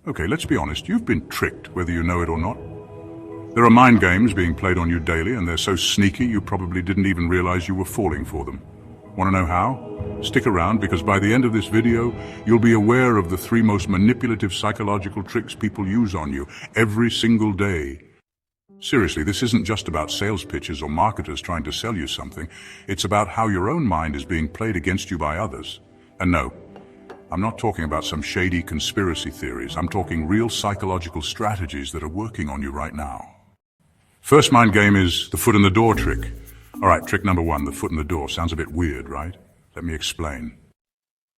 Okay, let's be honest, you've been tricked whether you know it or not. There are mind games being played on you daily, and they're so sneaky you probably didn't even realize you were falling for them. Want to know how? Stick around, because by the end of this video, you'll be aware of the 3 most manipulative psychological tricks people use on you every single day. Seriously, this isn't just about sales pitches or marketers trying to sell you something. It's about how your own mind is being played against you by others. And no, I'm not talking about some shady conspiracy theories. I'm talking real psychological strategies that are working on you right now. First mind game is the foot in the door trick. All right, trick number 1, the foot in the door. Sounds a bit weird, right? Let me explain.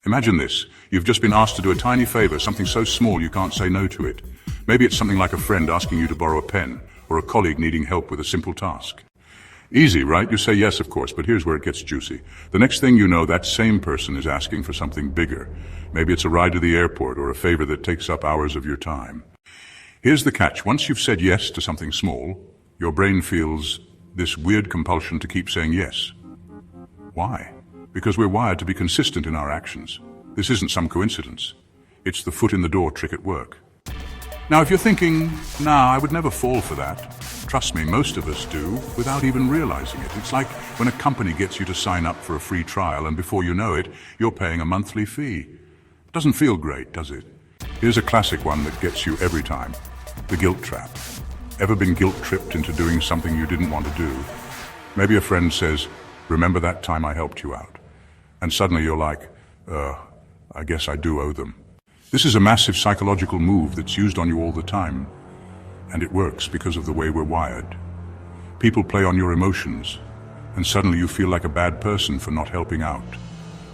Imagine this. You've just been asked to do a tiny favor, something so small you can't say no to it. Maybe it's something like a friend asking you to borrow a pen, or a colleague needing help with a simple task. Easy, right? You say yes, of course, but here's where it gets juicy. The next thing you know, that same person is asking for something bigger. Maybe it's a ride to the airport or a favor that takes up hours of your time. Here's the catch. Once you've said yes to something small, your brain feels this weird compulsion to keep saying yes. Why? Because we're wired to be consistent in our actions. This isn't some coincidence. It's the foot in the door trick at work. Now, if you're thinking, nah, I would never fall for that, trust me, most of us do, without even realizing it. It's like when a company gets you to sign up for a free trial, and before you know it, you're paying a monthly fee. It doesn't feel great, does it? Here's a classic one that gets you every time. The guilt trap. Ever been guilt-tripped into doing something you didn't want to do? Maybe a friend says, remember that time I helped you out? And suddenly you're like, I guess I do owe them. This is a massive psychological move that's used on you all the time. And it works because of the way we're wired. People play on your emotions, and suddenly you feel like a bad person for not helping out.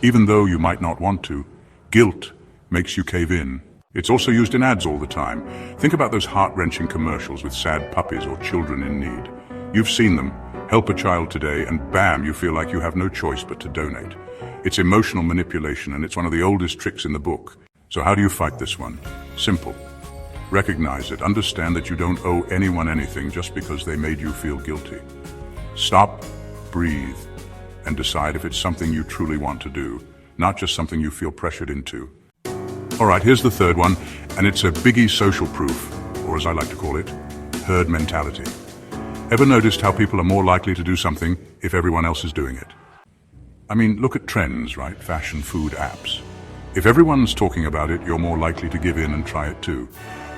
Even though you might not want to, guilt makes you cave in. It's also used in ads all the time. Think about those heart-wrenching commercials with sad puppies or children in need. You've seen them. Help a child today, and bam, you feel like you have no choice but to donate. It's emotional manipulation, and it's one of the oldest tricks in the book. So how do you fight this one? Simple. Recognize it. Understand that you don't owe anyone anything just because they made you feel guilty. Stop, breathe, and decide if it's something you truly want to do, not just something you feel pressured into. All right, here's the third one, and it's a biggie: social proof, or as I like to call it, herd mentality. Ever noticed how people are more likely to do something if everyone else is doing it? I mean, look at trends, right? Fashion, food, apps. If everyone's talking about it, you're more likely to give in and try it too.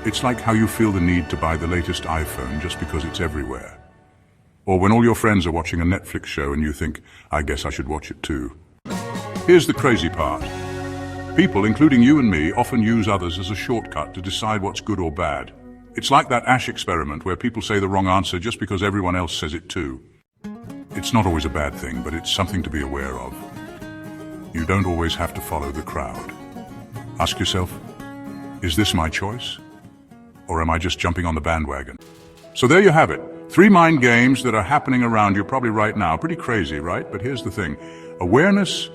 It's like how you feel the need to buy the latest iPhone just because it's everywhere. Or when all your friends are watching a Netflix show and you think, I guess I should watch it too. Here's the crazy part. People, including you and me, often use others as a shortcut to decide what's good or bad. It's like that Ash experiment where people say the wrong answer just because everyone else says it too. It's not always a bad thing, but it's something to be aware of. You don't always have to follow the crowd. Ask yourself, is this my choice? Or am I just jumping on the bandwagon? So there you have it. 3 mind games that are happening around you probably right now. Pretty crazy, right? But here's the thing. Awareness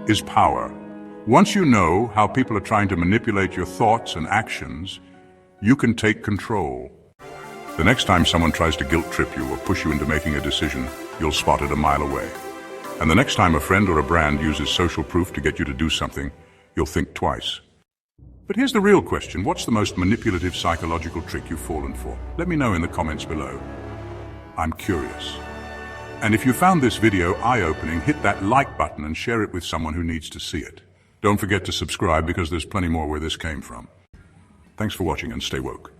is power. Once you know how people are trying to manipulate your thoughts and actions, you can take control. The next time someone tries to guilt trip you or push you into making a decision, you'll spot it a mile away. And the next time a friend or a brand uses social proof to get you to do something, you'll think twice. But here's the real question. What's the most manipulative psychological trick you've fallen for? Let me know in the comments below. I'm curious. And if you found this video eye-opening, hit that like button and share it with someone who needs to see it. Don't forget to subscribe because there's plenty more where this came from. Thanks for watching and stay woke.